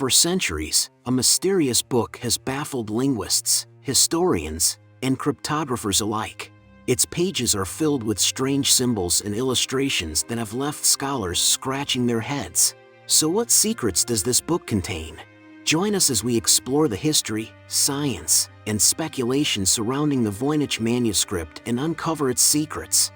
For centuries, a mysterious book has baffled linguists, historians, and cryptographers alike. Its pages are filled with strange symbols and illustrations that have left scholars scratching their heads. So what secrets does this book contain? Join us as we explore the history, science, and speculation surrounding the Voynich Manuscript and uncover its secrets.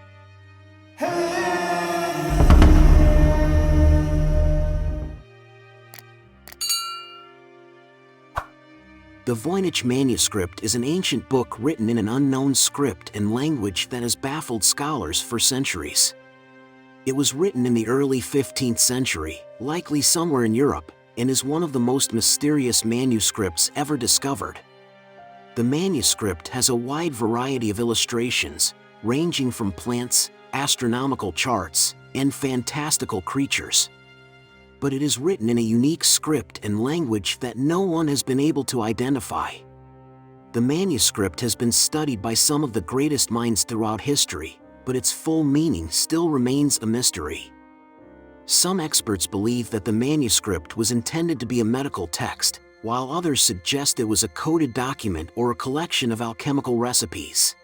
The Voynich Manuscript is an ancient book written in an unknown script and language that has baffled scholars for centuries. It was written in the early 15th century, likely somewhere in Europe, and is one of the most mysterious manuscripts ever discovered. The manuscript has a wide variety of illustrations, ranging from plants, astronomical charts, and fantastical creatures. But it is written in a unique script and language that no one has been able to identify. The manuscript has been studied by some of the greatest minds throughout history, but its full meaning still remains a mystery. Some experts believe that the manuscript was intended to be a medical text, while others suggest it was a coded document or a collection of alchemical recipes.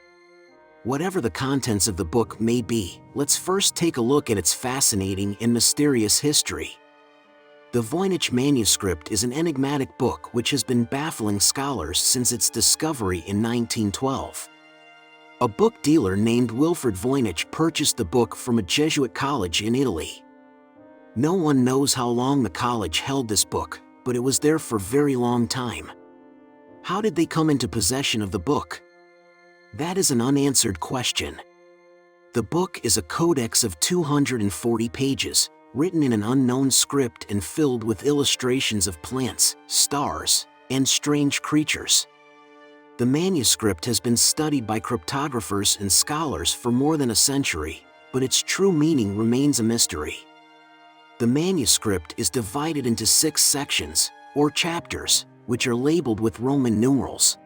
Whatever the contents of the book may be, let's first take a look at its fascinating and mysterious history. The Voynich Manuscript is an enigmatic book which has been baffling scholars since its discovery in 1912. A book dealer named Wilfred Voynich purchased the book from a Jesuit college in Italy. No one knows how long the college held this book, but it was there for a very long time. How did they come into possession of the book? That is an unanswered question. The book is a codex of 240 pages, written in an unknown script and filled with illustrations of plants, stars, and strange creatures. The manuscript has been studied by cryptographers and scholars for more than a century, but its true meaning remains a mystery. The manuscript is divided into 6 sections, or chapters, which are labeled with Roman numerals.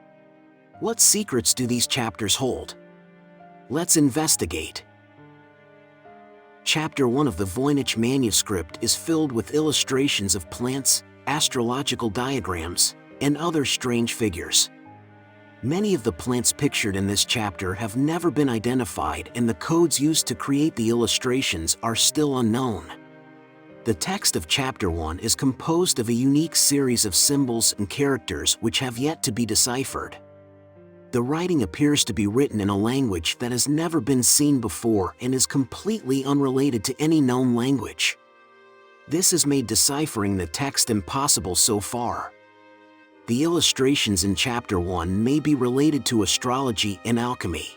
What secrets do these chapters hold? Let's investigate. Chapter 1 of the Voynich Manuscript is filled with illustrations of plants, astrological diagrams, and other strange figures. Many of the plants pictured in this chapter have never been identified, and the codes used to create the illustrations are still unknown. The text of Chapter 1 is composed of a unique series of symbols and characters which have yet to be deciphered. The writing appears to be written in a language that has never been seen before and is completely unrelated to any known language. This has made deciphering the text impossible so far. The illustrations in Chapter 1 may be related to astrology and alchemy.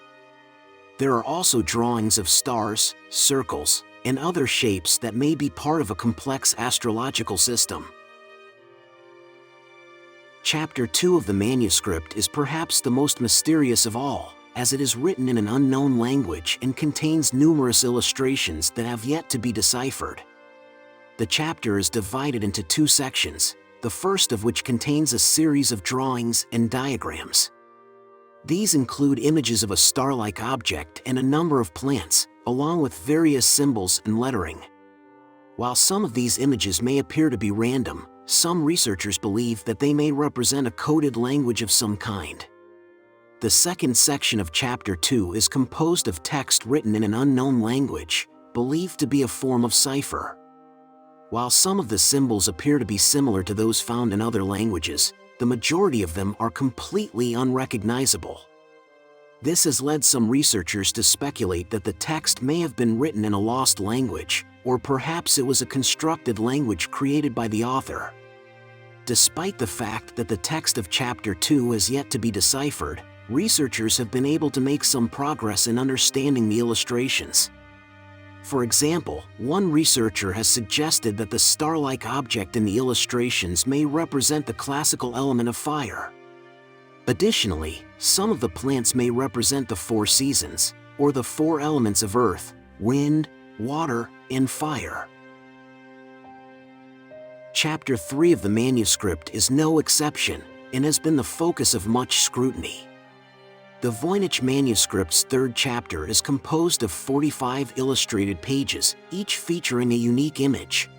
There are also drawings of stars, circles, and other shapes that may be part of a complex astrological system. Chapter 2 of the manuscript is perhaps the most mysterious of all, as it is written in an unknown language and contains numerous illustrations that have yet to be deciphered. The chapter is divided into 2 sections, the first of which contains a series of drawings and diagrams. These include images of a star-like object and a number of plants, along with various symbols and lettering. While some of these images may appear to be random, some researchers believe that they may represent a coded language of some kind. The second section of Chapter 2 is composed of text written in an unknown language, believed to be a form of cipher. While some of the symbols appear to be similar to those found in other languages, the majority of them are completely unrecognizable. This has led some researchers to speculate that the text may have been written in a lost language, or perhaps it was a constructed language created by the author. Despite the fact that the text of Chapter 2 has yet to be deciphered, researchers have been able to make some progress in understanding the illustrations. For example, one researcher has suggested that the star-like object in the illustrations may represent the classical element of fire. Additionally, some of the plants may represent the 4 seasons, or the 4 elements of earth, wind, water, and fire. Chapter 3 of the manuscript is no exception, and has been the focus of much scrutiny. The Voynich Manuscript's 3rd chapter is composed of 45 illustrated pages, each featuring a unique image.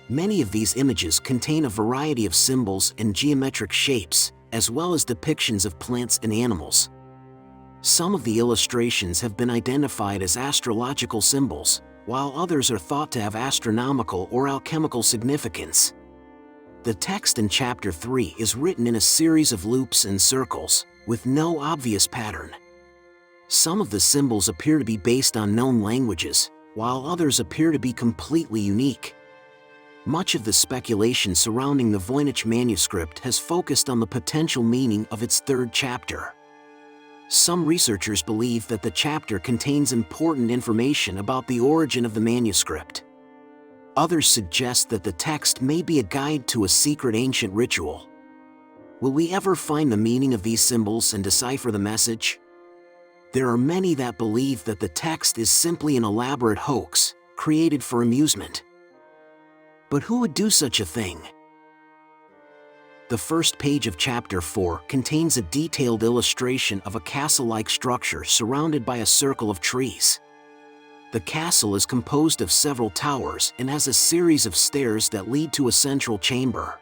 Many of these images contain a variety of symbols and geometric shapes, as well as depictions of plants and animals. Some of the illustrations have been identified as astrological symbols, while others are thought to have astronomical or alchemical significance. The text in Chapter 3 is written in a series of loops and circles, with no obvious pattern. Some of the symbols appear to be based on known languages, while others appear to be completely unique. Much of the speculation surrounding the Voynich manuscript has focused on the potential meaning of its third chapter. Some researchers believe that the chapter contains important information about the origin of the manuscript. Others suggest that the text may be a guide to a secret ancient ritual. Will we ever find the meaning of these symbols and decipher the message? There are many that believe that the text is simply an elaborate hoax, created for amusement. But who would do such a thing? The first page of Chapter 4 contains a detailed illustration of a castle-like structure surrounded by a circle of trees. The castle is composed of several towers and has a series of stairs that lead to a central chamber.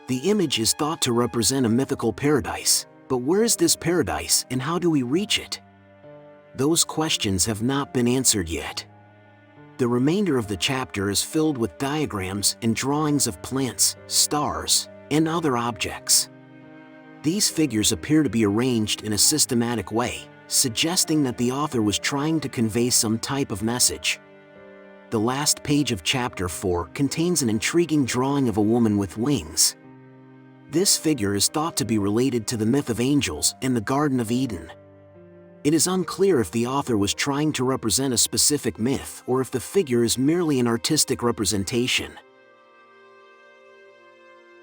The image is thought to represent a mythical paradise, but where is this paradise and how do we reach it? Those questions have not been answered yet. The remainder of the chapter is filled with diagrams and drawings of plants, stars, and other objects. These figures appear to be arranged in a systematic way, suggesting that the author was trying to convey some type of message. The last page of Chapter 4 contains an intriguing drawing of a woman with wings. This figure is thought to be related to the myth of angels in the Garden of Eden. It is unclear if the author was trying to represent a specific myth or if the figure is merely an artistic representation.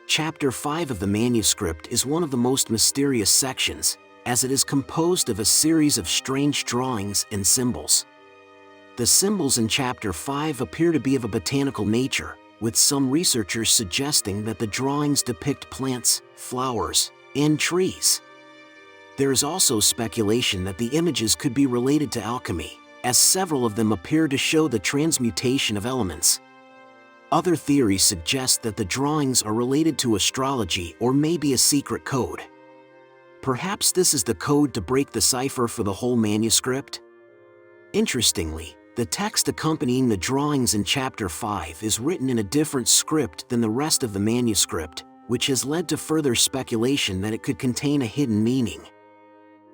Chapter 5 of the manuscript is one of the most mysterious sections, as it is composed of a series of strange drawings and symbols. The symbols in Chapter 5 appear to be of a botanical nature, with some researchers suggesting that the drawings depict plants, flowers, and trees. There is also speculation that the images could be related to alchemy, as several of them appear to show the transmutation of elements. Other theories suggest that the drawings are related to astrology or maybe a secret code. Perhaps this is the code to break the cipher for the whole manuscript? Interestingly, the text accompanying the drawings in Chapter 5 is written in a different script than the rest of the manuscript, which has led to further speculation that it could contain a hidden meaning.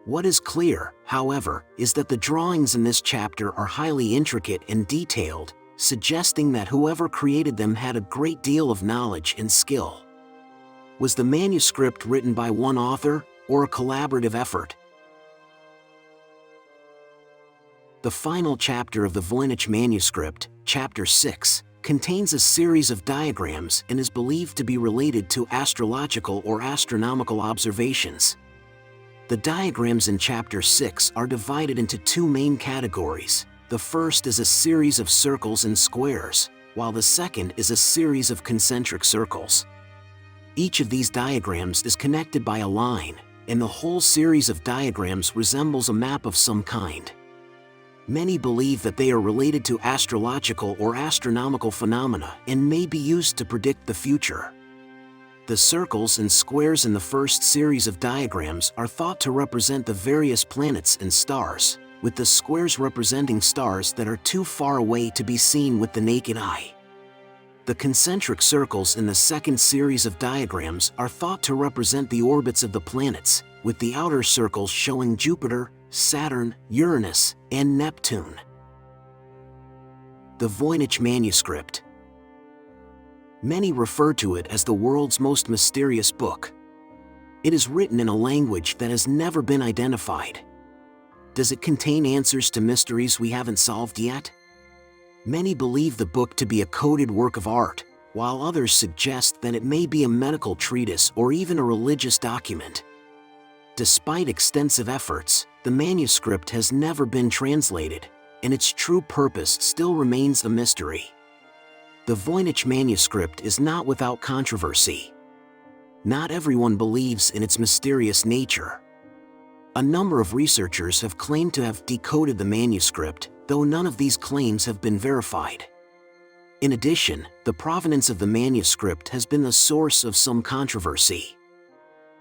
What is clear, however, is that the drawings in this chapter are highly intricate and detailed, suggesting that whoever created them had a great deal of knowledge and skill. Was the manuscript written by one author, or a collaborative effort? The final chapter of the Voynich manuscript, Chapter 6, contains a series of diagrams and is believed to be related to astrological or astronomical observations. The diagrams in Chapter 6 are divided into two main categories. The first is a series of circles and squares, while the second is a series of concentric circles. Each of these diagrams is connected by a line, and the whole series of diagrams resembles a map of some kind. Many believe that they are related to astrological or astronomical phenomena and may be used to predict the future. The circles and squares in the first series of diagrams are thought to represent the various planets and stars, with the squares representing stars that are too far away to be seen with the naked eye. The concentric circles in the second series of diagrams are thought to represent the orbits of the planets, with the outer circles showing Jupiter, Saturn, Uranus, and Neptune. The Voynich manuscript. Many refer to it as the world's most mysterious book. It is written in a language that has never been identified. Does it contain answers to mysteries we haven't solved yet? Many believe the book to be a coded work of art, while others suggest that it may be a medical treatise or even a religious document. Despite extensive efforts, the manuscript has never been translated, and its true purpose still remains a mystery. The Voynich manuscript is not without controversy. Not everyone believes in its mysterious nature. A number of researchers have claimed to have decoded the manuscript, though none of these claims have been verified. In addition, the provenance of the manuscript has been the source of some controversy.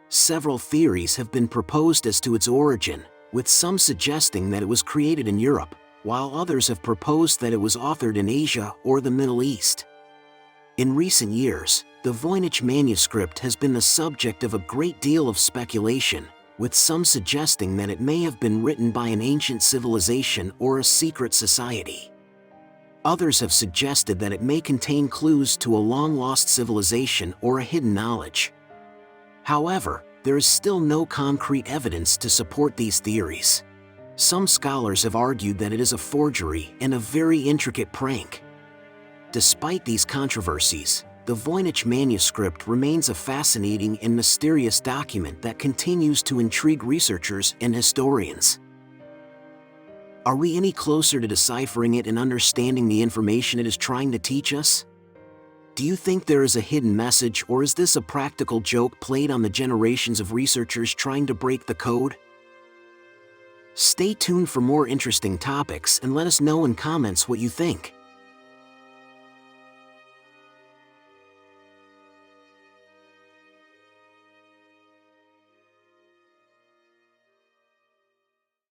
Several theories have been proposed as to its origin, with some suggesting that it was created in Europe, while others have proposed that it was authored in Asia or the Middle East. In recent years, the Voynich Manuscript has been the subject of a great deal of speculation, with some suggesting that it may have been written by an ancient civilization or a secret society. Others have suggested that it may contain clues to a long-lost civilization or a hidden knowledge. However, there is still no concrete evidence to support these theories. Some scholars have argued that it is a forgery and a very intricate prank. Despite these controversies, the Voynich Manuscript remains a fascinating and mysterious document that continues to intrigue researchers and historians. Are we any closer to deciphering it and understanding the information it is trying to teach us? Do you think there is a hidden message, or is this a practical joke played on the generations of researchers trying to break the code? Stay tuned for more interesting topics and let us know in comments what you think.